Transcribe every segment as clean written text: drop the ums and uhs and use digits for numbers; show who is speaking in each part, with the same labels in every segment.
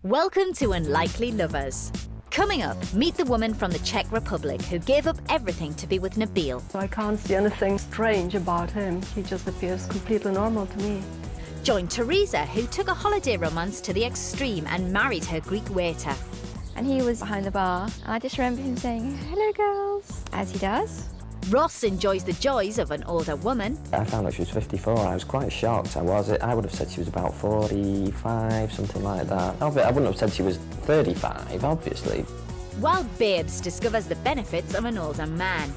Speaker 1: Welcome to Unlikely Lovers. Coming up, meet the woman from the Czech Republic who gave up everything to be with Nabil.
Speaker 2: I can't see anything strange about him. He just appears completely normal to me.
Speaker 1: Join Theresa, who took a holiday romance to the extreme and married her Greek waiter.
Speaker 3: And he was behind the bar, and I just remember him saying, "Hello, girls," as he does.
Speaker 1: Ross enjoys the joys of an older woman.
Speaker 4: I found out she was 54. I was quite shocked. I would have said she was about 45, something like that. I wouldn't have said she was 35, obviously.
Speaker 1: While Bibs discovers the benefits of an older man.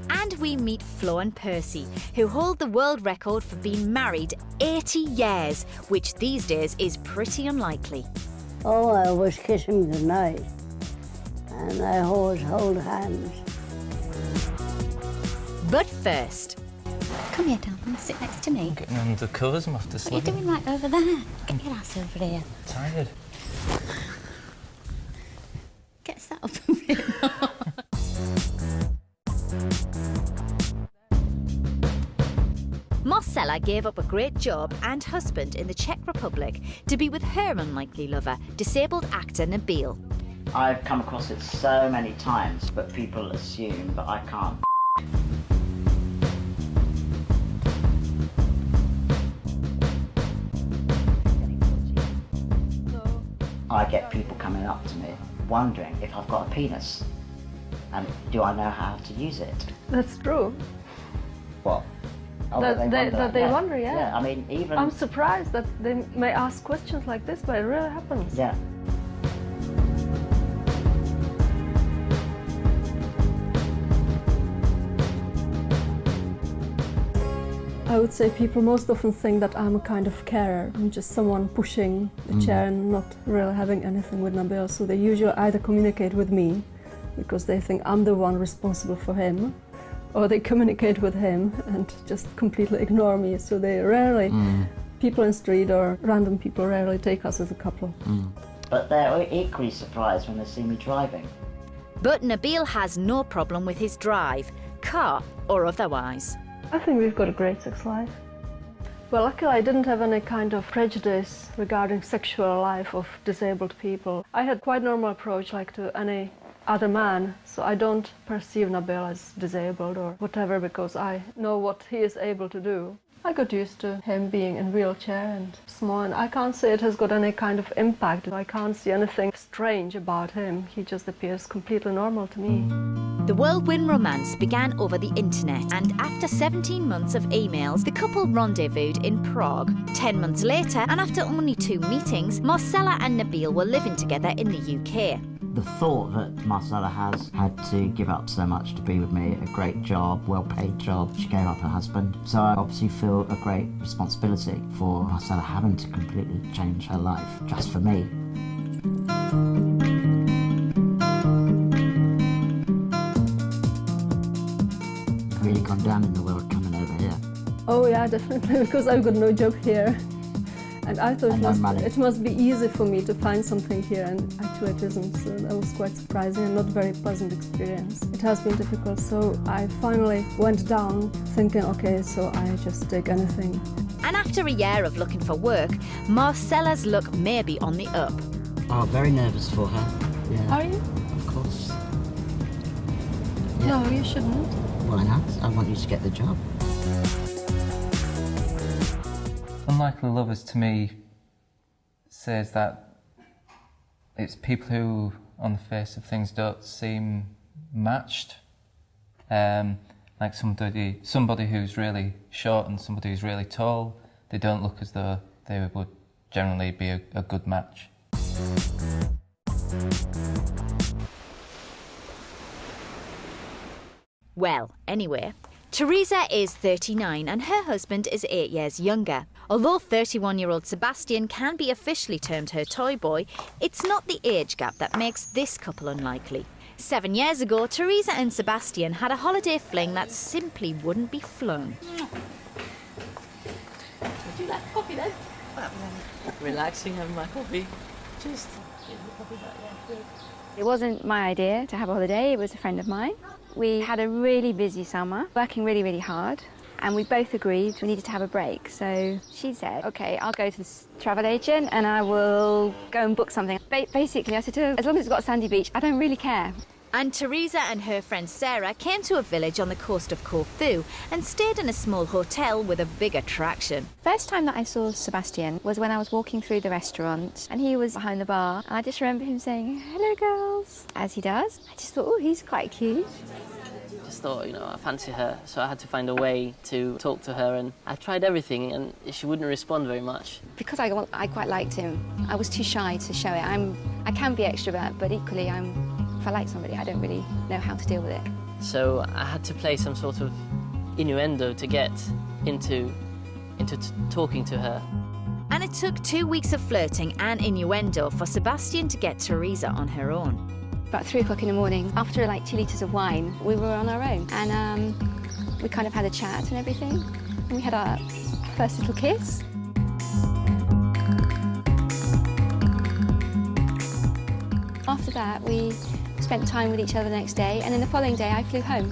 Speaker 1: And we meet Flo and Percy, who hold the world record for being married 80 years, which these days is pretty unlikely.
Speaker 5: Oh, I always kiss him goodnight, and I always hold hands.
Speaker 1: But first...
Speaker 6: Come here, darling, sit next to me.
Speaker 7: I'm getting under the covers, I'm off to sleep.
Speaker 6: What are you doing right over there? Get your ass over here.
Speaker 7: Tired.
Speaker 6: Get sat up a bit.
Speaker 1: Marcela gave up a great job and husband in the Czech Republic to be with her unlikely lover, disabled actor Nabil.
Speaker 8: I've come across it so many times, but people assume that I can't. I get people coming up to me wondering if I've got a penis and do I know how to use it.
Speaker 2: That's true.
Speaker 8: What? Oh,
Speaker 2: That they wonder, yeah.
Speaker 8: Yeah, I mean, even...
Speaker 2: I'm surprised that they may ask questions like this, but it really happens.
Speaker 8: Yeah.
Speaker 2: I would say people most often think that I'm a kind of carer. I'm just someone pushing the chair and not really having anything with Nabil. So they usually either communicate with me because they think I'm the one responsible for him, or they communicate with him and just completely ignore me. So they rarely, people in the street or random people rarely take us as a couple.
Speaker 8: But they're equally surprised when they see me driving.
Speaker 1: But Nabil has no problem with his drive, car or otherwise.
Speaker 2: I think we've got a great sex life. Well, luckily I didn't have any kind of prejudice regarding sexual life of disabled people. I had quite normal approach like to any other man, so I don't perceive Nabil as disabled or whatever because I know what he is able to do. I got used to him being in a wheelchair and small, and I can't say it has got any kind of impact. I can't see anything strange about him. He just appears completely normal to me.
Speaker 1: The whirlwind romance began over the internet, and after 17 months of emails, the couple rendezvoused in Prague. 10 months later, and after only 2 meetings, Marcela and Nabil were living together in the UK.
Speaker 8: The thought that Marcela has had to give up so much to be with me, a great job, well-paid job, she gave up her husband. So I obviously feel a great responsibility for Marcela having to completely change her life just for me. Really gone down in the world coming over here.
Speaker 2: Oh yeah, definitely, because I've got no job here. And I thought it must be easy for me to find something here, and actually it isn't. So that was quite surprising and not very pleasant experience. It has been difficult, so I finally went down thinking, okay, so I just take anything.
Speaker 1: And after a year of looking for work, Marcela's luck may be on the up.
Speaker 8: Oh, very nervous for her. Yeah.
Speaker 2: Are you?
Speaker 8: Of course. Yeah.
Speaker 2: No, you shouldn't.
Speaker 8: Why not? I want you to get the job.
Speaker 7: Unlikely Lovers to me says that it's people who, on the face of things, don't seem matched. Like somebody who's really short and somebody who's really tall, they don't look as though they would generally be a good match.
Speaker 1: Well, anyway, Theresa is 39 and her husband is 8 years younger. Although 31-year-old Sebastian can be officially termed her toy boy, it's not the age gap that makes this couple unlikely. 7 years ago, Theresa and Sebastian had a holiday fling that simply wouldn't be flown.
Speaker 9: you like coffee then? Relaxing, having my coffee. Just give the coffee back, yeah, good.
Speaker 3: It wasn't my idea to have a holiday, it was a friend of mine. We had a really busy summer, working really, really hard, and we both agreed we needed to have a break. So she said, OK, I'll go to this travel agent and I will go and book something. Basically, I said to her, as long as it's got a sandy beach, I don't really care.
Speaker 1: And Theresa and her friend Sarah came to a village on the coast of Corfu and stayed in a small hotel with a big attraction.
Speaker 3: First time that I saw Sebastian was when I was walking through the restaurant and he was behind the bar. And I just remember him saying, hello girls, as he does. I just thought, oh, he's quite cute.
Speaker 9: Just thought, you know, I fancy her, so I had to find a way to talk to her, and I tried everything and she wouldn't respond very much.
Speaker 3: Because I quite liked him, I was too shy to show it. I can be extrovert, but equally if I like somebody, I don't really know how to deal with it.
Speaker 9: So I had to play some sort of innuendo to get into talking to her.
Speaker 1: And it took 2 weeks of flirting and innuendo for Sebastian to get Theresa on her own.
Speaker 3: About 3 o'clock in the morning, after like 2 litres of wine, we were on our own. And we kind of had a chat and everything. And we had our first little kiss. After that, we spent time with each other the next day, and then the following day I flew home.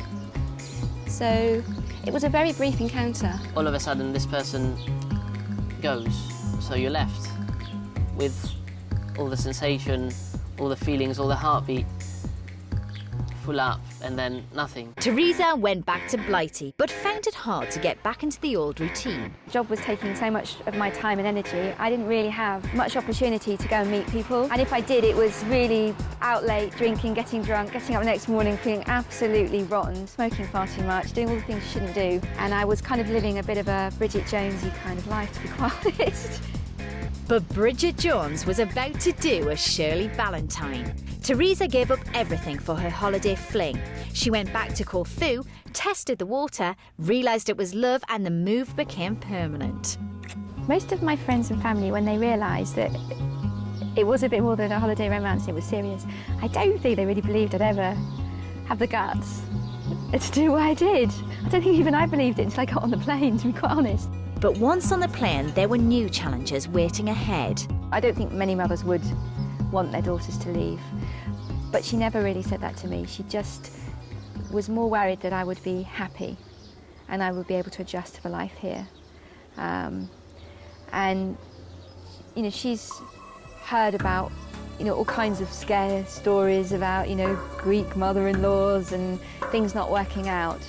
Speaker 3: So it was a very brief encounter.
Speaker 9: All of a sudden this person goes, so you're left with all the sensation, all the feelings, all the heartbeat, full up, and then nothing.
Speaker 1: Theresa went back to Blighty, but found it hard to get back into the old routine.
Speaker 3: The job was taking so much of my time and energy, I didn't really have much opportunity to go and meet people. And if I did, it was really out late, drinking, getting drunk, getting up the next morning feeling absolutely rotten, smoking far too much, doing all the things you shouldn't do. And I was kind of living a bit of a Bridget Jonesy kind of life, to be quite honest.
Speaker 1: But Bridget Jones was about to do a Shirley Valentine. Theresa gave up everything for her holiday fling. She went back to Corfu, tested the water, realised it was love, and the move became permanent.
Speaker 3: Most of my friends and family, when they realised that it was a bit more than a holiday romance, it was serious, I don't think they really believed I'd ever have the guts to do what I did. I don't think even I believed it until I got on the plane, to be quite honest.
Speaker 1: But once on the plane, there were new challenges waiting ahead.
Speaker 3: I don't think many mothers would want their daughters to leave, but she never really said that to me. She just was more worried that I would be happy and I would be able to adjust to the life here. And, you know, she's heard about, you know, all kinds of scare stories about, you know, Greek mother-in-laws and things not working out.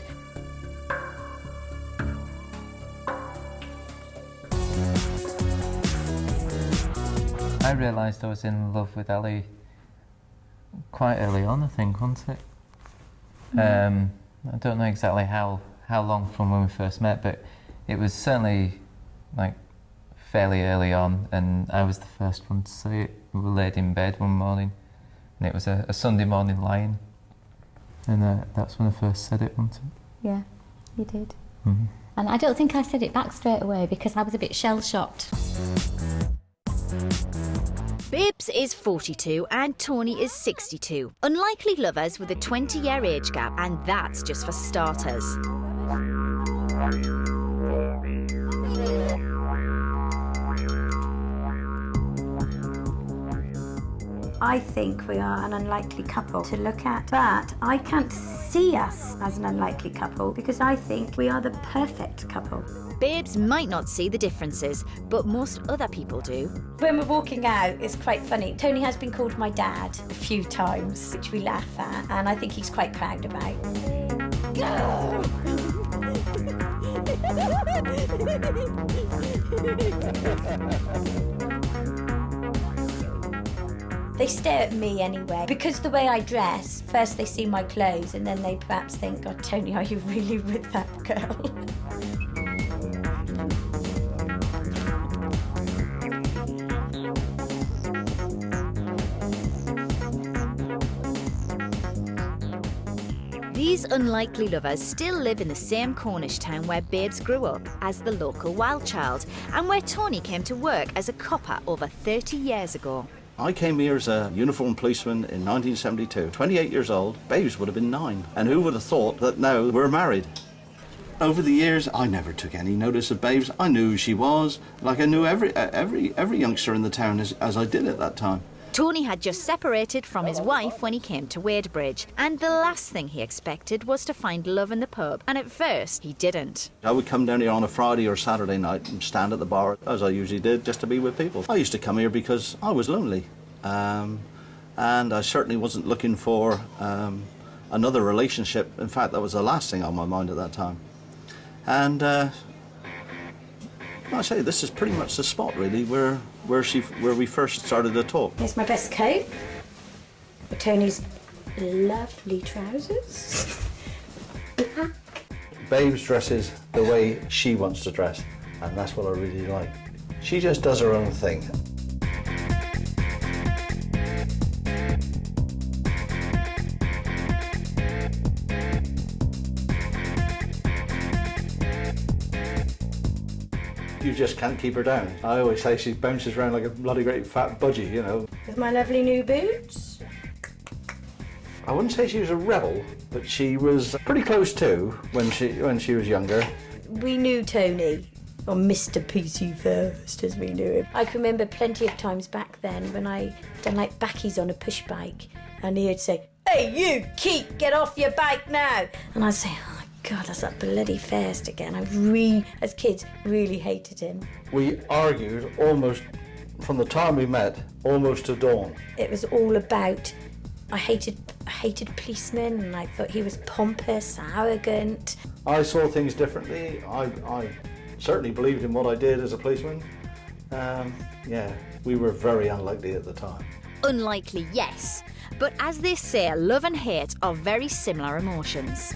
Speaker 7: I realised I was in love with Ellie quite early on, I think, wasn't it? I don't know exactly how long from when we first met, but it was certainly like fairly early on, and I was the first one to say it. We were laid in bed one morning, and it was a Sunday morning lying, and that's when I first said it, wasn't it?
Speaker 6: Yeah, you did.
Speaker 7: Mm-hmm.
Speaker 6: And I don't think I said it back straight away because I was a bit shell-shocked.
Speaker 1: Bibs is 42 and Tony is 62. Unlikely lovers with a 20-year age gap, and that's just for starters.
Speaker 10: I think we are an unlikely couple to look at, but I can't see us as an unlikely couple because I think we are the perfect couple.
Speaker 1: Bibs might not see the differences, but most other people do.
Speaker 10: When we're walking out, it's quite funny. Tony has been called my dad a few times, which we laugh at, and I think he's quite proud about. They stare at me anyway, because the way I dress, first they see my clothes and then they perhaps think, God, Tony, are you really with that girl?
Speaker 1: These unlikely lovers still live in the same Cornish town where Bibs grew up as the local wild child, and where Tony came to work as a copper over 30 years ago.
Speaker 11: I came here as a uniformed policeman in 1972. 28 years old, Bibs would have been 9. And who would have thought that now we're married? Over the years, I never took any notice of Babes. I knew who she was, like I knew every youngster in the town as I did at that time.
Speaker 1: Tony had just separated from his wife when he came to Wadebridge, and the last thing he expected was to find love in the pub, and at first he didn't.
Speaker 11: I would come down here on a Friday or Saturday night and stand at the bar, as I usually did, just to be with people. I used to come here because I was lonely, and I certainly wasn't looking for another relationship. In fact, that was the last thing on my mind at that time. And I say this is pretty much the spot, really, where we first started to talk.
Speaker 10: Here's my best coat. With Tony's lovely trousers.
Speaker 11: Babes dresses the way she wants to dress, and that's what I really like. She just does her own thing. You just can't keep her down. I always say she bounces around like a bloody great fat budgie, you know.
Speaker 10: With my lovely new boots.
Speaker 11: I wouldn't say she was a rebel, but she was pretty close to when she was younger.
Speaker 10: We knew Tony, or Mr. PC first, as we knew him. I can remember plenty of times back then when I done like backies on a push bike, and he'd say, "Hey, you, Keith, get off your bike now!" And I'd say, "Oh my God, that's that bloody first again." As kids, really hated him.
Speaker 11: We argued almost from the time we met, almost to dawn.
Speaker 10: It was all about, I hated policemen, and I thought he was pompous, arrogant.
Speaker 11: I saw things differently. I certainly believed in what I did as a policeman. Yeah, we were very unlikely at the time.
Speaker 1: Unlikely, yes. But as they say, love and hate are very similar emotions.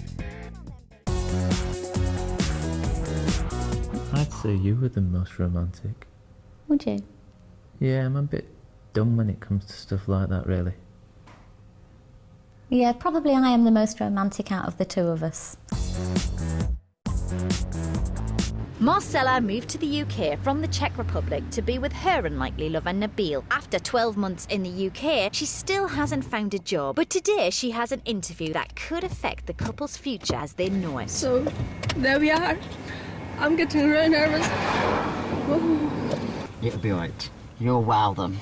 Speaker 7: I'd say you were the most romantic.
Speaker 6: Would you?
Speaker 7: Yeah, I'm a bit dumb when it comes to stuff like that, really.
Speaker 6: Yeah, probably I am the most romantic out of the two of us.
Speaker 1: Marcela moved to the UK from the Czech Republic to be with her unlikely lover Nabil. After 12 months in the UK, she still hasn't found a job, but today she has an interview that could affect the couple's future as they know it.
Speaker 2: So, there we are. I'm getting really nervous. Whoa.
Speaker 8: It'll be alright. You'll wow them.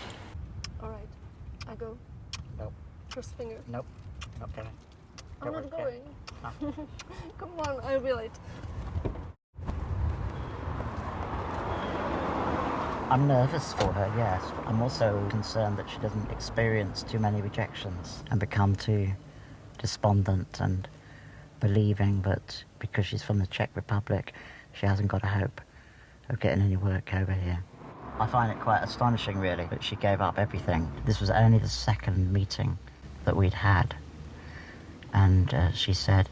Speaker 2: Alright, I go.
Speaker 8: Nope.
Speaker 2: First finger.
Speaker 8: Nope. Not going.
Speaker 2: I'm not going.
Speaker 8: No.
Speaker 2: Come on, I'll be late.
Speaker 8: I'm nervous for her, yes. I'm also concerned that she doesn't experience too many rejections and become too despondent and believing that because she's from the Czech Republic, she hasn't got a hope of getting any work over here. I find it quite astonishing, really, that she gave up everything. This was only the second meeting that we'd had. And she said,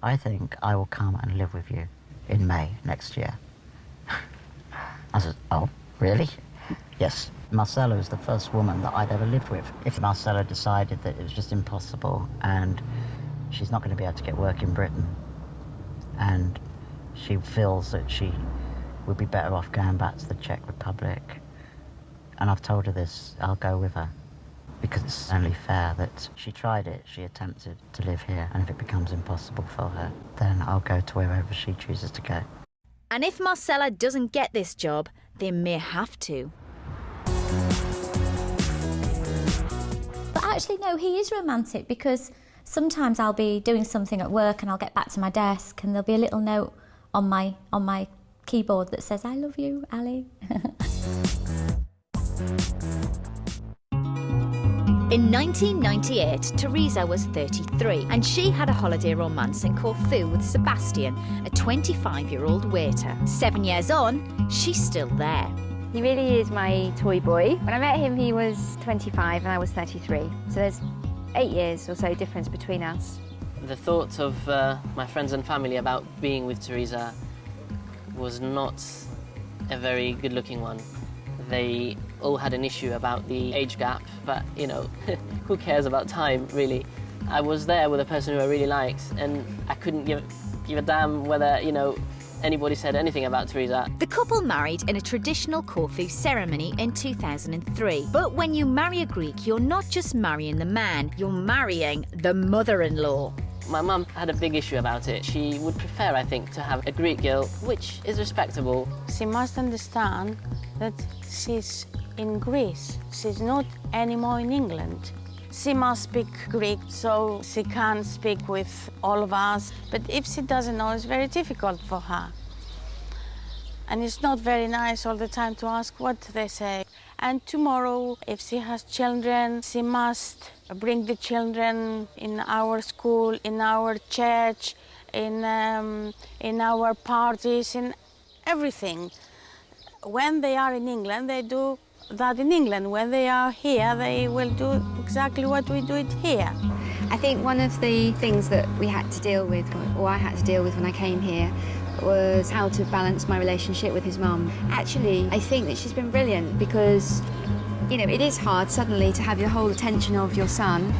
Speaker 8: "I think I will come and live with you in May next year." I said, "Oh, really?" Yes. Marcela was the first woman that I'd ever lived with. If Marcela decided that it was just impossible and she's not going to be able to get work in Britain, and she feels that she would be better off going back to the Czech Republic, and I've told her this, I'll go with her, because it's only fair that she tried it, she attempted to live here, and if it becomes impossible for her, then I'll go to wherever she chooses to go.
Speaker 1: And if Marcela doesn't get this job, they may have to.
Speaker 6: But actually, no, he is romantic, because sometimes I'll be doing something at work and I'll get back to my desk and there'll be a little note on my keyboard that says, "I love you, Ali."
Speaker 1: In 1998, Theresa was 33 and she had a holiday romance in Corfu with Sebastian, a 25-year-old waiter. 7 years on, she's still there.
Speaker 3: He really is my toy boy. When I met him, he was 25 and I was 33. So there's 8 years or so difference between us.
Speaker 9: The thought of my friends and family about being with Theresa was not a very good-looking one. They all had an issue about the age gap, but, you know, who cares about time, really? I was there with a person who I really liked, and I couldn't give a damn whether, you know, anybody said anything about Theresa.
Speaker 1: The couple married in a traditional Corfu ceremony in 2003. But when you marry a Greek, you're not just marrying the man, you're marrying the mother-in-law.
Speaker 9: My mum had a big issue about it. She would prefer, I think, to have a Greek girl, which is respectable.
Speaker 12: She must understand that she's in Greece. She's not anymore in England. She must speak Greek, so she can speak with all of us. But if she doesn't know, it's very difficult for her. And it's not very nice all the time to ask what they say. And tomorrow, if she has children, she must bring the children in our school, in our church, in our parties, in everything. When they are in England, they do that in England. When they are here, they will do exactly what we do it here.
Speaker 3: I think one of the things that we had to deal with, or I had to deal with when I came here, was how to balance my relationship with his mum. Actually, I think that she's been brilliant because, you know, it is hard suddenly to have your whole attention of your son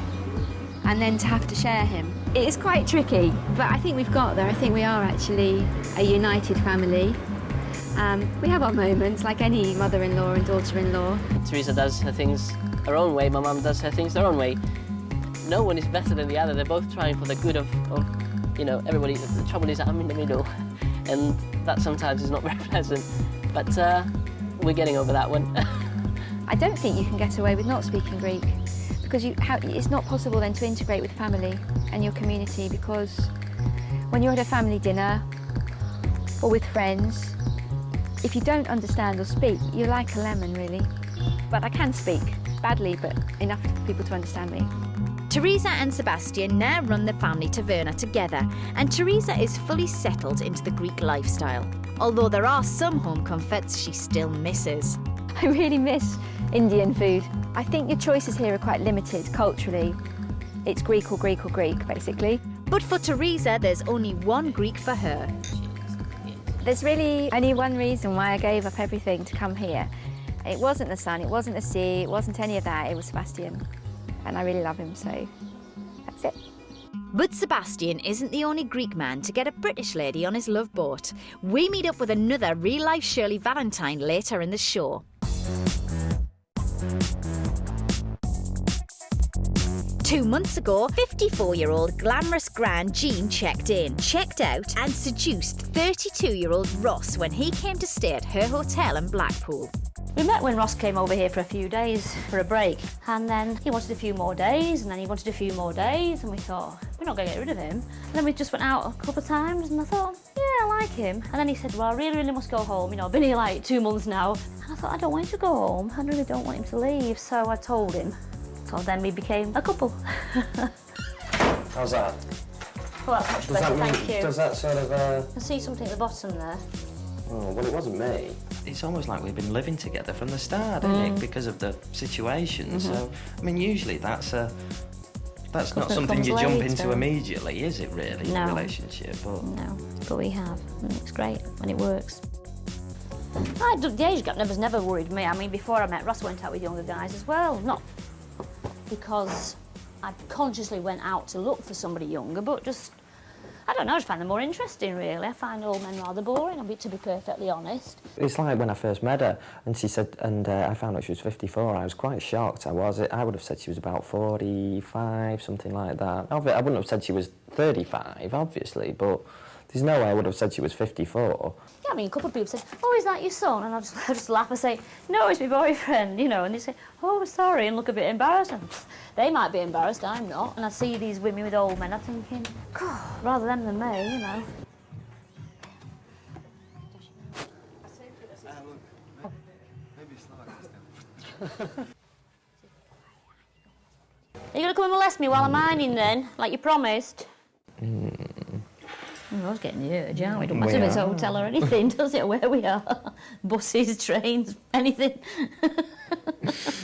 Speaker 3: and then to have to share him. It is quite tricky, but I think we've got there. I think we are actually a united family. We have our moments, like any mother-in-law and daughter-in-law.
Speaker 9: Theresa does her things her own way, my mum does her things their own way. No one is better than the other. They're both trying for the good of you know, everybody. The trouble is I'm in the middle, and that sometimes is not very pleasant, but we're getting over that one.
Speaker 3: I don't think you can get away with not speaking Greek, because it's not possible then to integrate with family and your community, because when you're at a family dinner or with friends, if you don't understand or speak, you're like a lemon, really. But I can speak, badly, but enough for people to understand me.
Speaker 1: Theresa and Sebastian now run the family taverna together, and Theresa is fully settled into the Greek lifestyle, although there are some home comforts she still misses.
Speaker 3: I really miss Indian food. I think your choices here are quite limited culturally. It's Greek or Greek or Greek, basically.
Speaker 1: But for Theresa, there's only one Greek for her.
Speaker 3: There's really only one reason why I gave up everything to come here. It wasn't the sun, it wasn't the sea, it wasn't any of that, it was Sebastian. And I really love him, so that's it.
Speaker 1: But Sebastian isn't the only Greek man to get a British lady on his love boat. We meet up with another real-life Shirley Valentine later in the show. Two months ago, 54-year-old glamorous Gran Jean checked out and seduced 32-year-old Ross when he came to stay at her hotel in Blackpool.
Speaker 13: We met when Ross came over here for a few days for a break, and then he wanted a few more days, and then he wanted a few more days, and we thought, we're not going to get rid of him. And then we just went out a couple of times, and I thought, yeah, I like him. And then he said, well, I really, really must go home. You know, I've been here like 2 months now. And I thought, I don't want him to go home. I really don't want him to leave, so I told him. So then we became a couple.
Speaker 4: How's that?
Speaker 13: Well, that's much better, thank you.
Speaker 4: Does that sort of...
Speaker 13: I see something at the bottom there.
Speaker 4: Oh, well, it wasn't me. It's almost like we've been living together from the start, isn't it? Because of the situation. So, I mean, usually that's not something you jump into immediately, is it really,
Speaker 13: no.
Speaker 4: A relationship? But...
Speaker 13: No, but we have, and it's great when it works. The age gap never worried me. I mean, before I met Ross, I went out with younger guys as well. Not because I consciously went out to look for somebody younger, but just, I don't know, I just find them more interesting, really. I find old men rather boring, to be perfectly honest.
Speaker 4: It's like when I first met her, and she said, and I found out she was 54, I was quite shocked. I would have said she was about 45, something like that. I wouldn't have said she was 35, obviously, but there's no way I would have said she was 54.
Speaker 13: Yeah, I mean, a couple of people said, oh, is that your son? And I just laugh and say, no, it's my boyfriend, you know, and they say, oh, sorry, and look a bit embarrassed. And they might be embarrassed, I'm not. And I see these women with old men, I'm thinking, God, rather them than me, you know. Are you going to come and molest me while I'm ironing then, like you promised? I was getting the urge, aren't we? Don't matter if it's a hotel or anything, does it, where we are? Buses, trains, anything.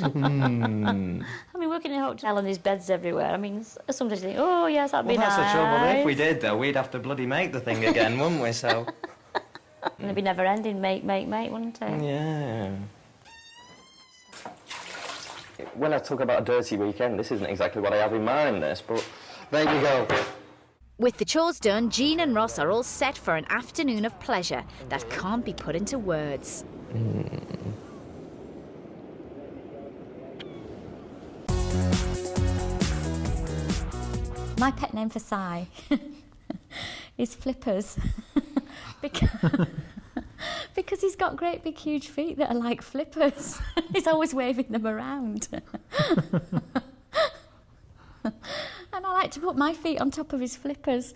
Speaker 13: I mean, working in a hotel and there's beds everywhere. I mean, sometimes you think, oh, yes, that'd be nice.
Speaker 4: Well, that's the trouble. If we did, though, we'd have to bloody make the thing again, wouldn't we, so...
Speaker 13: And it'd be never-ending, mate, wouldn't it?
Speaker 4: Yeah. When I talk about a dirty weekend, this isn't exactly what I have in mind, this, but there you go.
Speaker 1: With the chores done, Jean and Ross are all set for an afternoon of pleasure that can't be put into words.
Speaker 6: My pet name for Si is Flippers. Because he's got great big huge feet that are like flippers. He's always waving them around. And I like to put my feet on top of his flippers.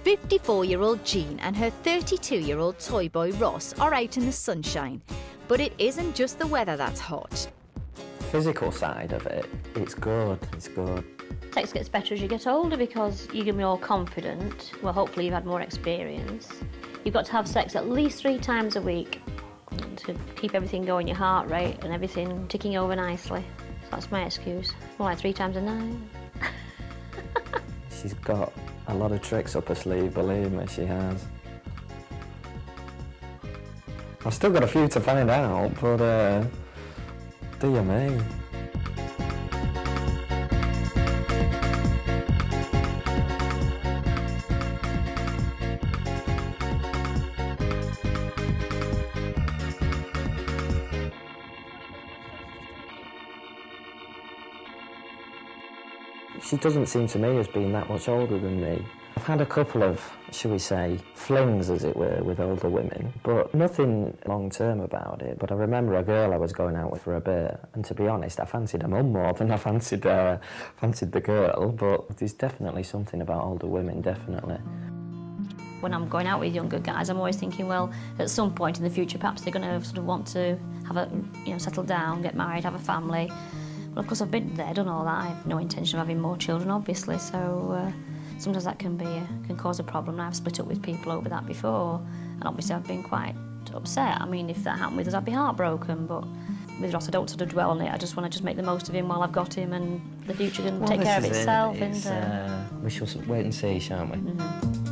Speaker 1: 54-year-old Jean and her 32-year-old toy boy Ross are out in the sunshine. But it isn't just the weather that's hot.
Speaker 4: Physical side of it, it's good, it's good.
Speaker 13: Sex gets better as you get older because you get more confident. Well, hopefully you've had more experience. You've got to have sex at least 3 times a week to keep everything going, your heart rate and everything ticking over nicely. So that's my excuse. More like 3 times a night.
Speaker 4: She's got a lot of tricks up her sleeve, believe me, she has. I've still got a few to find out, but dear me. She doesn't seem to me as being that much older than me. I've had a couple of, shall we say, flings, as it were, with older women, but nothing long-term about it. But I remember a girl I was going out with for a bit, and to be honest, I fancied her mum more than I fancied the girl, but there's definitely something about older women, definitely.
Speaker 13: When I'm going out with younger guys, I'm always thinking, well, at some point in the future, perhaps they're going to sort of want to have a, settle down, get married, have a family. Well, of course, I've been there, done all that. I have no intention of having more children, obviously, so sometimes that can cause a problem. I've split up with people over that before, and obviously I've been quite upset. I mean, if that happened with us, I'd be heartbroken, but with Ross, I don't sort of dwell on it. I just want to make the most of him while I've got him, and the future can take care of itself.
Speaker 4: We shall wait and see, shan't we?
Speaker 13: Mm-hmm.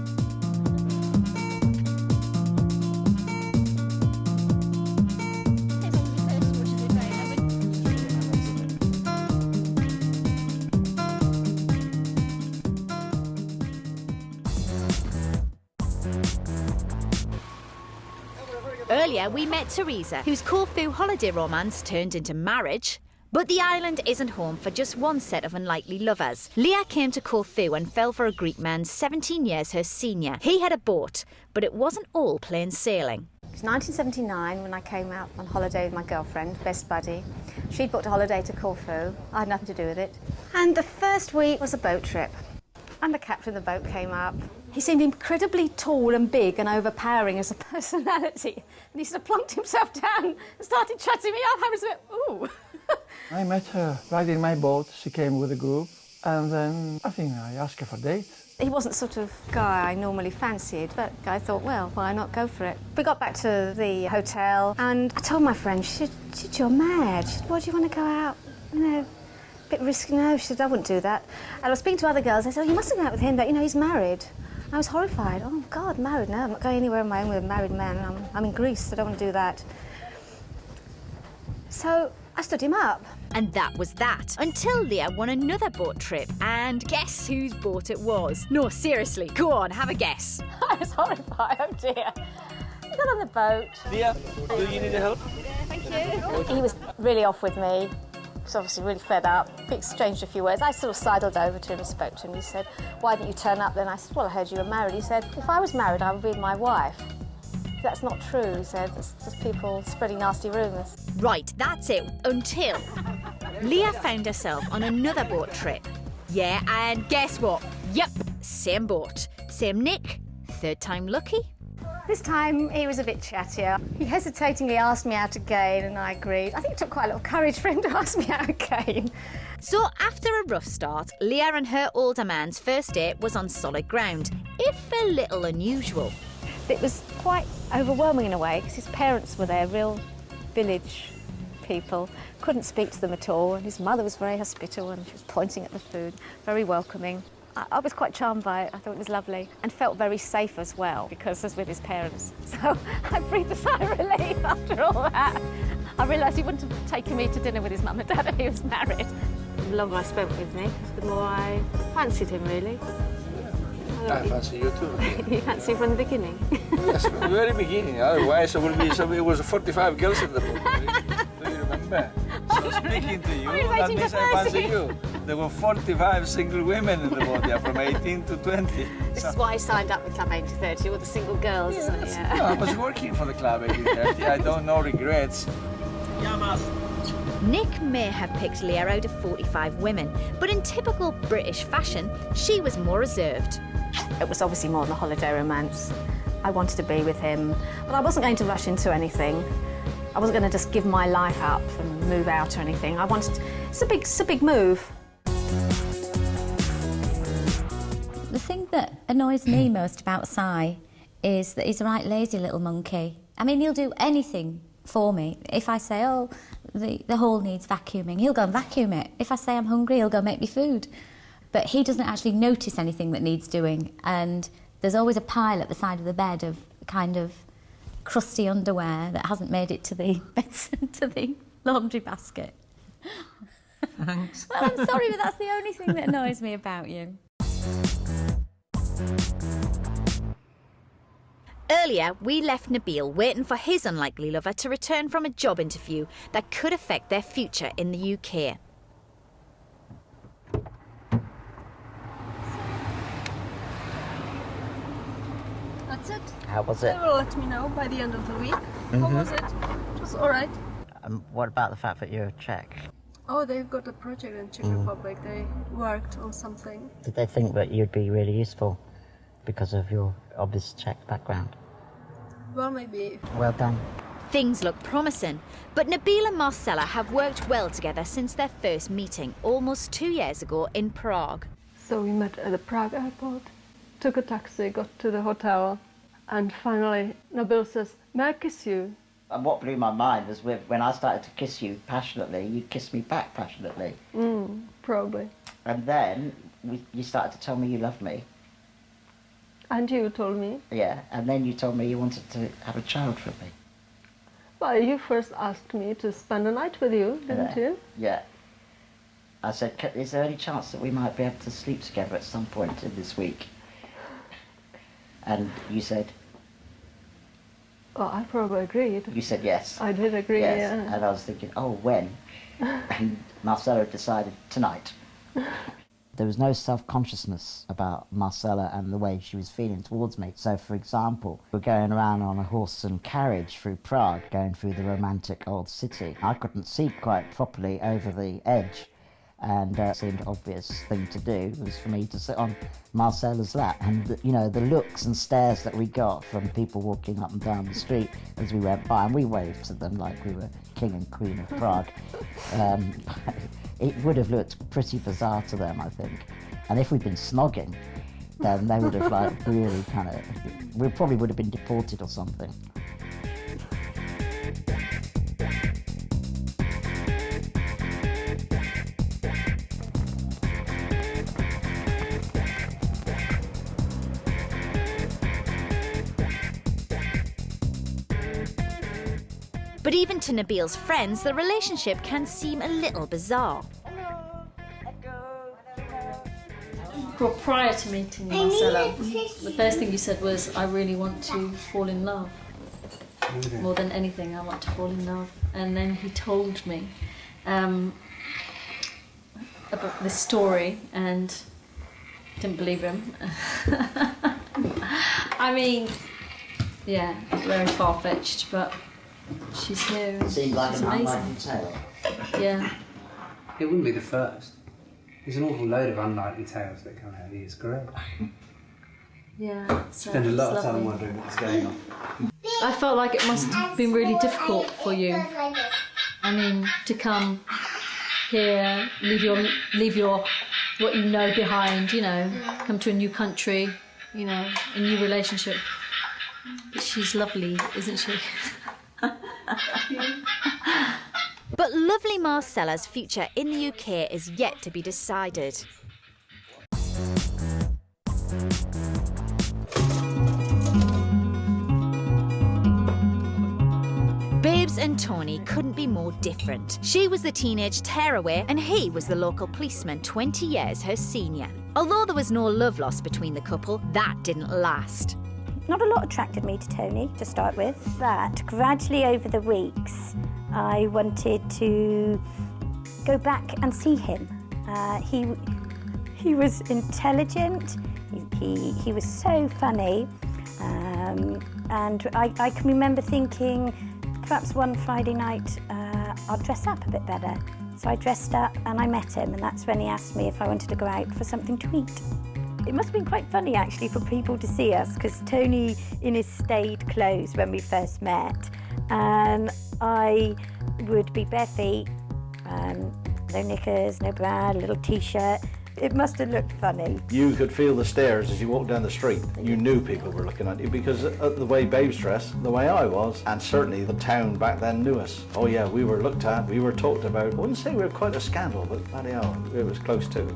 Speaker 1: Earlier, we met Theresa, whose Corfu holiday romance turned into marriage. But the island isn't home for just one set of unlikely lovers. Leah came to Corfu and fell for a Greek man 17 years her senior. He had a boat, but it wasn't all plain sailing.
Speaker 14: It was 1979 when I came out on holiday with my girlfriend, best buddy. She'd booked a holiday to Corfu. I had nothing to do with it. And the first week was a boat trip. And the captain of the boat came up. He seemed incredibly tall and big and overpowering as a personality. And he sort of plunked himself down and started chatting me up. I was a bit, ooh.
Speaker 15: I met her right in my boat. She came with a group. And then I think I asked her for a date.
Speaker 14: He wasn't the sort of guy I normally fancied, but I thought, well, why not go for it? We got back to the hotel and I told my friend, she said, you're mad. She said, why do you want to go out? A bit risky. No, she said, I wouldn't do that. And I was speaking to other girls. I said, oh, you mustn't go out with him, but he's married. I was horrified. Oh, God, married? No, I'm not going anywhere on my own with a married man. I'm in Greece, so I don't want to do that. So I stood him up.
Speaker 1: And that was that, until Leah won another boat trip. And guess whose boat it was? No, seriously, go on, have a guess.
Speaker 14: I was horrified, oh dear. We got on the boat.
Speaker 16: Leah, do you need help?
Speaker 14: Thank you. He was really off with me. Was obviously really fed up. We exchanged a few words. I sort of sidled over to him and spoke to him. He said, why didn't you turn up then? I said, well, I heard you were married. He said, if I was married, I would be with my wife. That's not true, he said. It's just people spreading nasty rumours.
Speaker 1: Right, that's it, until Leah found herself on another boat trip. Yeah, and guess what? Yep, same boat. Same Nick, third time lucky.
Speaker 14: This time, he was a bit chattier. He hesitatingly asked me out again, and I agreed. I think it took quite a lot of courage for him to ask me out again.
Speaker 1: So, after a rough start, Leah and her older man's first date was on solid ground, if a little unusual.
Speaker 14: It was quite overwhelming in a way, because his parents were there, real village people. Couldn't speak to them at all, and his mother was very hospitable, and she was pointing at the food, very welcoming. I was quite charmed by it. I thought it was lovely and felt very safe as well because I was with his parents. So I breathed a sigh of relief after all that. I realised he wouldn't have taken me to dinner with his mum and dad if he was married. The longer I spent with Nick, the more I fancied him, really.
Speaker 16: I fancy you too.
Speaker 14: You fancy him from the beginning?
Speaker 16: Yes, from the very beginning. Otherwise, it was 45 girls in the boat. Do you remember? Speaking to you,
Speaker 14: I was
Speaker 16: that
Speaker 14: waiting
Speaker 16: means
Speaker 14: for
Speaker 16: I fancy
Speaker 14: Percy.
Speaker 16: you. There were 45 single women in the boat from 18 to 20.
Speaker 14: This is why I signed up with Club 1830, all the single girls, isn't it? Yeah.
Speaker 16: No, I was working for the Club 1830. I don't know regrets.
Speaker 1: Nick may have picked Leah out of 45 women, but in typical British fashion, she was more reserved.
Speaker 14: It was obviously more than a holiday romance. I wanted to be with him, but I wasn't going to rush into anything. I wasn't going to just give my life up and move out or anything. It's a big move.
Speaker 6: The thing that annoys me most about Si is that he's a right lazy little monkey. I mean, he'll do anything for me. If I say, oh, the hall needs vacuuming, he'll go and vacuum it. If I say I'm hungry, he'll go make me food. But he doesn't actually notice anything that needs doing, and there's always a pile at the side of the bed of kind of crusty underwear that hasn't made it to the laundry basket.
Speaker 16: Thanks.
Speaker 6: Well, I'm sorry, but that's the only thing that annoys me about you.
Speaker 1: Earlier, we left Nabil waiting for his unlikely lover to return from a job interview that could affect their future in the UK.
Speaker 2: That's it.
Speaker 8: How was it?
Speaker 2: They will let me know by the end of the week. How was it? It was all right.
Speaker 8: What about the fact that you're Czech?
Speaker 2: Oh, they've got a project in Czech Republic. They worked on something.
Speaker 8: Did they think that you'd be really useful because of your obvious Czech background?
Speaker 2: Well, maybe.
Speaker 8: Well done.
Speaker 1: Things look promising, but Nabil and Marcela have worked well together since their first meeting almost 2 years ago in Prague.
Speaker 2: So we met at the Prague airport, took a taxi, got to the hotel, and finally Nabil says, "May I kiss you?"
Speaker 8: And what blew my mind was when I started to kiss you passionately, you kissed me back passionately.
Speaker 2: Probably.
Speaker 8: And then you started to tell me you loved me.
Speaker 2: And you told me.
Speaker 8: Yeah, and then you told me you wanted to have a child with me.
Speaker 2: Well, you first asked me to spend a night with you, didn't you?
Speaker 8: Yeah. I said, is there any chance that we might be able to sleep together at some point in this week? And you said...
Speaker 2: Well, I probably agreed.
Speaker 8: You said yes.
Speaker 2: I did agree,
Speaker 8: yes.
Speaker 2: yeah.
Speaker 8: And I was thinking, oh, when? And Marcela decided tonight. There was no self-consciousness about Marcela and the way she was feeling towards me. So, for example, we're going around on a horse and carriage through Prague, going through the romantic old city. I couldn't see quite properly over the edge, and it seemed an obvious thing to do was for me to sit on Marcela's lap. And, you know, the looks and stares that we got from people walking up and down the street as we went by, and we waved to them like we were king and queen of Prague. It would have looked pretty bizarre to them, I think. And if we'd been snogging, then they would have like really kind of, we probably would have been deported or something.
Speaker 1: But even to Nabil's friends, the relationship can seem a little bizarre.
Speaker 17: Well, prior to meeting Marcela, the first thing you said was, I really want to fall in love. More than anything, I want to fall in love. And then he told me about this story, and didn't believe him. I mean, yeah, very far-fetched, but she's here.
Speaker 8: Seemed like
Speaker 17: she's
Speaker 8: an
Speaker 17: amazing.
Speaker 8: unlikely tale.
Speaker 17: Yeah.
Speaker 18: It wouldn't be the first. There's an awful load of unlikely tales that come out of his career.
Speaker 17: Yeah. So
Speaker 18: Spend a lot of
Speaker 17: it's
Speaker 18: time
Speaker 17: lovely.
Speaker 18: wondering what's going on.
Speaker 17: I felt like it must have been really difficult for you. I mean, to come here, leave your what you know behind, you know, come to a new country, you know, a new relationship. But she's lovely, isn't she?
Speaker 1: But lovely Marcela's future in the UK is yet to be decided. Bibs and Tony couldn't be more different. She was the teenage tearaway and he was the local policeman 20 years her senior. Although there was no love lost between the couple, that didn't last.
Speaker 10: Not a lot attracted me to Tony, to start with, but gradually over the weeks, I wanted to go back and see him. He was intelligent, he was so funny, and I can remember thinking, perhaps one Friday night, I'll dress up a bit better. So I dressed up and I met him, and that's when he asked me if I wanted to go out for something to eat. It must have been quite funny actually for people to see us, because Tony in his staid clothes when we first met, and I would be bare feet, no knickers, no bra, a little t-shirt. It must have looked funny.
Speaker 11: You could feel the stares as you walked down the street. You knew people were looking at you because of the way Babes dressed, the way I was, and certainly the town back then knew us. Oh yeah, we were looked at, we were talked about. I wouldn't say we were quite a scandal, but bloody hell, it was close to.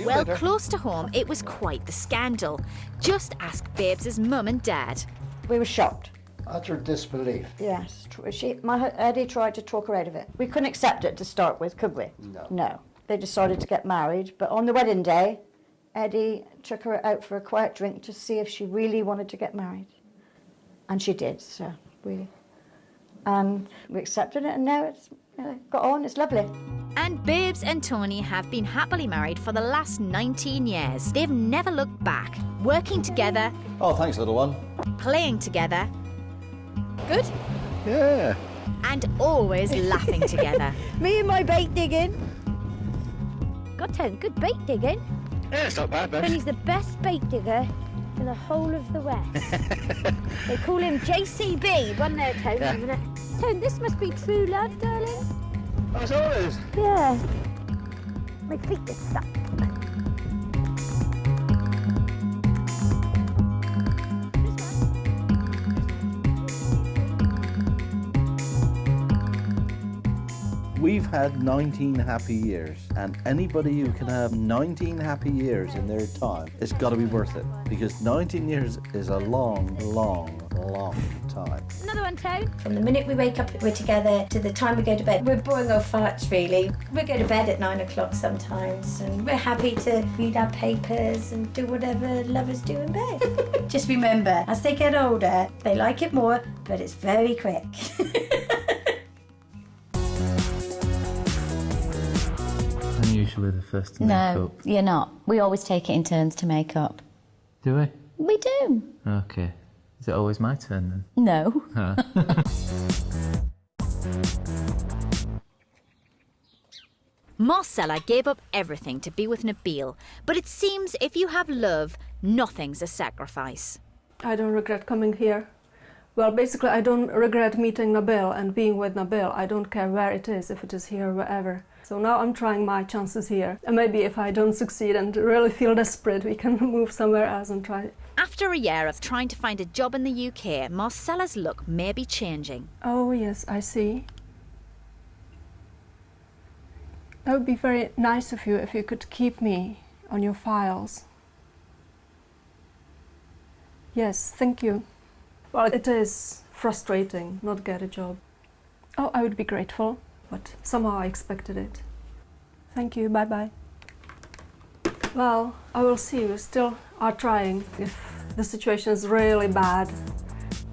Speaker 1: Well, close to home, it was quite the scandal. Just ask Babes' mum and dad.
Speaker 19: We were shocked.
Speaker 5: Utter disbelief.
Speaker 19: Yes. Eddie tried to talk her out of it. We couldn't accept it to start with, could we?
Speaker 5: No.
Speaker 19: No. They decided to get married, but on the wedding day, Eddie took her out for a quiet drink to see if she really wanted to get married. And she did, so we accepted it, and now it's got on, it's lovely.
Speaker 1: And Bibs and Tony have been happily married for the last 19 years. They've never looked back, working together.
Speaker 11: Oh, thanks, little one.
Speaker 1: Playing together.
Speaker 19: Good?
Speaker 11: Yeah.
Speaker 1: And always laughing together.
Speaker 19: Me and my bait digging. God, Tony, good bait digging.
Speaker 20: Yeah, it's not bad, Beth.
Speaker 19: Tony's the best bait digger in the whole of the West. They call him JCB, wasn't there, Tony?
Speaker 20: Yeah.
Speaker 19: Tony, this must be true love, darling.
Speaker 20: That's all it is.
Speaker 19: Yeah. My feet are stuck.
Speaker 11: We've had 19 happy years, and anybody who can have 19 happy years in their time, it's got to be worth it, because 19 years is a long, long, long time.
Speaker 10: Another one, Tone. From the minute we wake up, we're together, to the time we go to bed. We're boring old farts, really. We go to bed at 9 o'clock sometimes, and we're happy to read our papers and do whatever lovers do in bed. Just remember, as they get older, they like it more, but it's very quick.
Speaker 7: I'm usually the first to make
Speaker 6: No,
Speaker 7: up.
Speaker 6: you're not. We always take it in turns to make up.
Speaker 7: Do we?
Speaker 6: We do.
Speaker 7: Okay. Is it always my turn then?
Speaker 6: No.
Speaker 7: Ah.
Speaker 1: Marcela gave up everything to be with Nabil, but it seems if you have love, nothing's a sacrifice.
Speaker 2: I don't regret coming here. Well, basically, I don't regret meeting Nabil and being with Nabil. I don't care where it is, if it is here or wherever. So now I'm trying my chances here. And maybe if I don't succeed and really feel desperate, we can move somewhere else and try.
Speaker 1: After a year of trying to find a job in the UK, Marcela's luck may be changing.
Speaker 2: Oh, yes, I see. That would be very nice of you if you could keep me on your files. Yes, thank you. Well, it is frustrating not get a job. Oh, I would be grateful, but somehow I expected it. Thank you, bye-bye. Well, I will see. We still are trying. If the situation is really bad,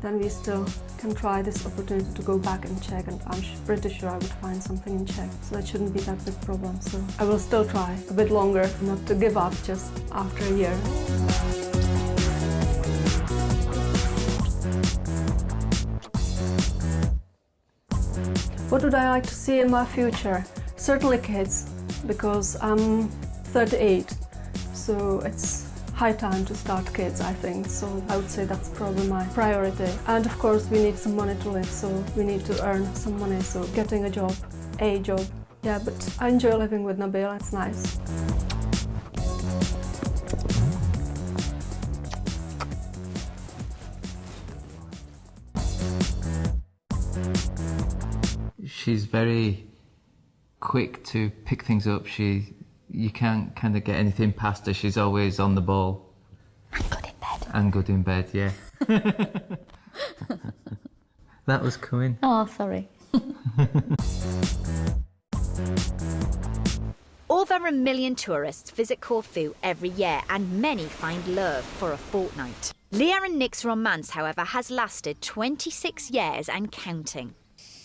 Speaker 2: then we still can try this opportunity to go back and check, and I'm pretty sure I would find something in Czech, so that shouldn't be that big problem. So I will still try a bit longer, not to give up just after a year. What would I like to see in my future? Certainly kids, because I'm 38, so it's high time to start kids, I think. So I would say that's probably my priority. And of course we need some money to live, so we need to earn some money, so getting a job. Yeah, but I enjoy living with Nabil, it's nice.
Speaker 7: She's very quick to pick things up. You can't kind of get anything past her. She's always on the ball.
Speaker 6: And good in bed.
Speaker 7: And good in bed, yeah. That was coming.
Speaker 6: Oh, sorry.
Speaker 1: Over Over 1 million tourists visit Corfu every year and many find love for a fortnight. Leah and Nick's romance, however, has lasted 26 years and counting.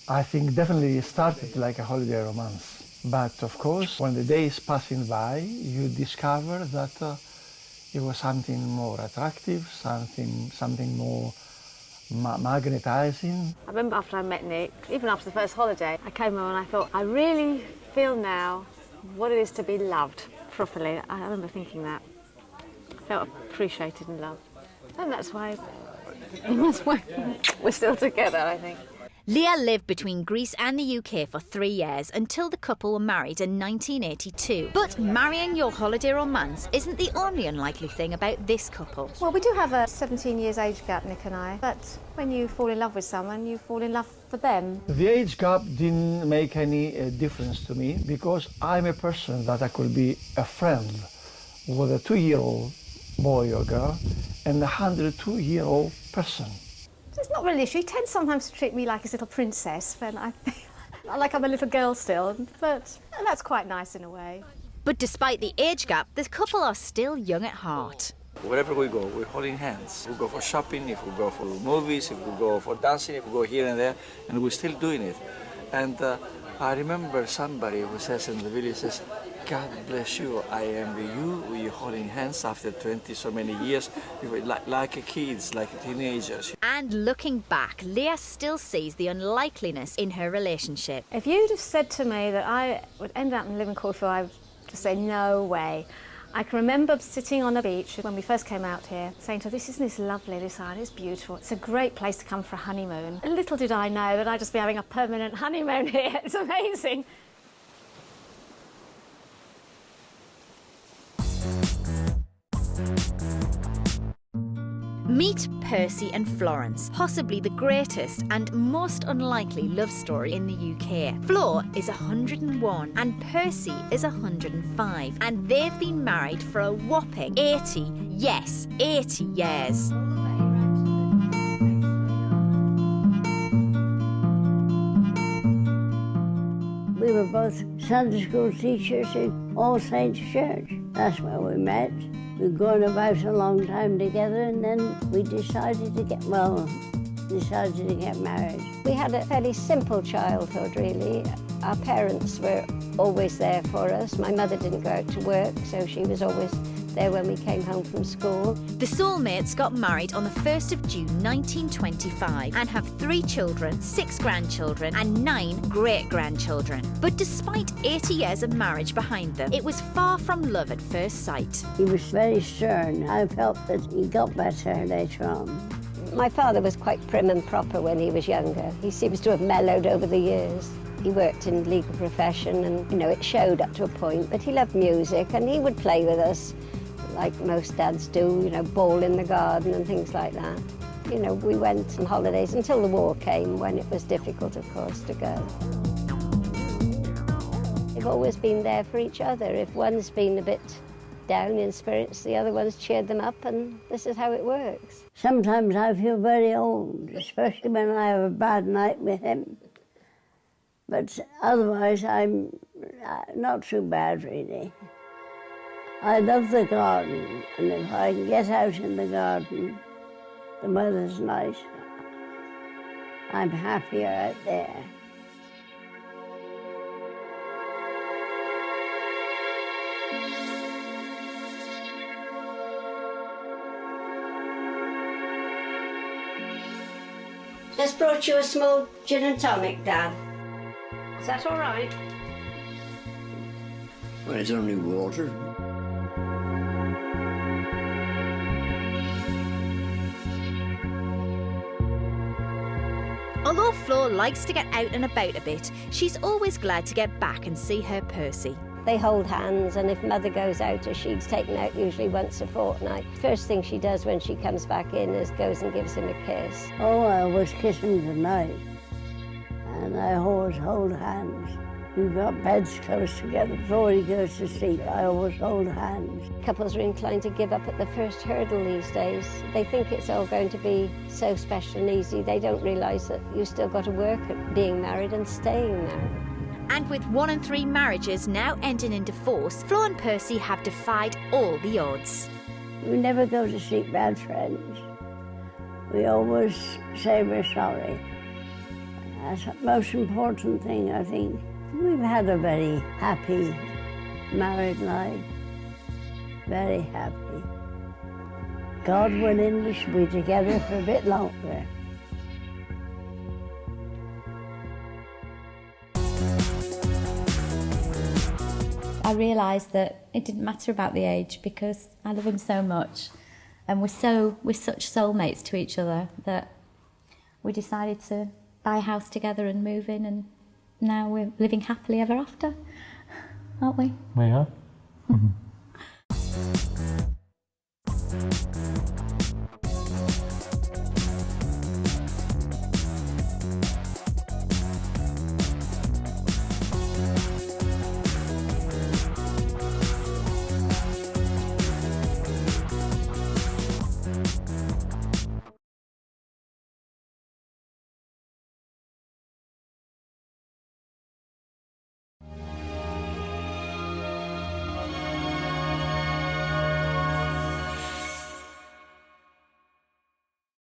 Speaker 15: I think definitely it started like a holiday romance. But of course, when the day is passing by, you discover that it was something more attractive, something more magnetizing.
Speaker 14: I remember after I met Nick, even after the first holiday, I came home and I thought, I really feel now what it is to be loved properly. I remember thinking that. I felt appreciated and loved. And that's why we're still together, I think.
Speaker 1: Leah lived between Greece and the UK for 3 years until the couple were married in 1982. But marrying your holiday romance isn't the only unlikely thing about this couple.
Speaker 14: Well, we do have a 17 years age gap, Nick and I, but when you fall in love with someone, you fall in love for them.
Speaker 15: The age gap didn't make any difference to me because I'm a person that I could be a friend with a 2-year-old boy or girl and a 102-year-old person.
Speaker 14: It's not really. She tends sometimes to treat me like a little princess, and I feel like I'm a little girl still, but that's quite nice in a way.
Speaker 1: But despite the age gap, the couple are still young at heart.
Speaker 16: Wherever we go, we're holding hands. We go for shopping, if we go for movies, if we go for dancing, if we go here and there, and we're still doing it. And I remember somebody who says in the village, says, God bless you, I envy you, we're holding hands after 20 so many years, like kids, like teenagers.
Speaker 1: And looking back, Leah still sees the unlikeliness in her relationship.
Speaker 14: If you'd have said to me that I would end up and live in Corfu, I would just say, no way. I can remember sitting on the beach when we first came out here, saying to her, isn't this lovely, this island, it's beautiful. It's a great place to come for a honeymoon. Little did I know that I'd just be having a permanent honeymoon here. It's amazing.
Speaker 1: Meet Percy and Florence, possibly the greatest and most unlikely love story in the UK. Flo is 101 and Percy is 105, and they've been married for a whopping 80 years.
Speaker 5: We were both Sunday school teachers in All Saints Church. That's where we met. We'd gone about a long time together, and then we decided to get married.
Speaker 21: We had a fairly simple childhood, really. Our parents were always there for us. My mother didn't go out to work, so she was always there when we came home from school.
Speaker 1: The soulmates got married on the 1st of June 1925 and have 3 children, 6 grandchildren and 9 great-grandchildren. But despite 80 years of marriage behind them, it was far from love at first sight.
Speaker 5: He was very stern. I felt that he got better later on.
Speaker 21: My father was quite prim and proper when he was younger. He seems to have mellowed over the years. He worked in the legal profession and, it showed up to a point, but he loved music and he would play with us like most dads do, bowl in the garden and things like that. We went on holidays until the war came, when it was difficult, of course, to go. They've always been there for each other. If one's been a bit down in spirits, the other one's cheered them up, and this is how it works.
Speaker 5: Sometimes I feel very old, especially when I have a bad night with him. But otherwise, I'm not too bad, really. I love the garden, and if I can get out in the garden, the weather's nice, I'm happier out there.
Speaker 21: Just brought you a small gin and tonic, Dad. Is that all right?
Speaker 22: Well, it's only water.
Speaker 1: Although Flo likes to get out and about a bit, she's always glad to get back and see her Percy.
Speaker 21: They hold hands, and if Mother goes out, or she's taken out usually once a fortnight, first thing she does when she comes back in is goes and gives him a kiss.
Speaker 5: Oh, I always kiss him goodnight, and I always hold hands. We've got beds close together. Before he goes to sleep, I always hold hands.
Speaker 21: Couples are inclined to give up at the first hurdle these days. They think it's all going to be so special and easy. They don't realise that you've still got to work at being married and staying married.
Speaker 1: And with 1 in 3 marriages now ending in divorce, Flo and Percy have defied all the odds.
Speaker 5: We never go to seek bad friends. We always say we're sorry. That's the most important thing, I think. We've had a very happy married life. Very happy. God willing, we should be together for a bit longer.
Speaker 6: I realised that it didn't matter about the age because I love him so much, and we're such soulmates to each other that we decided to buy a house together and move in, and now we're living happily ever after, aren't we?
Speaker 12: We are.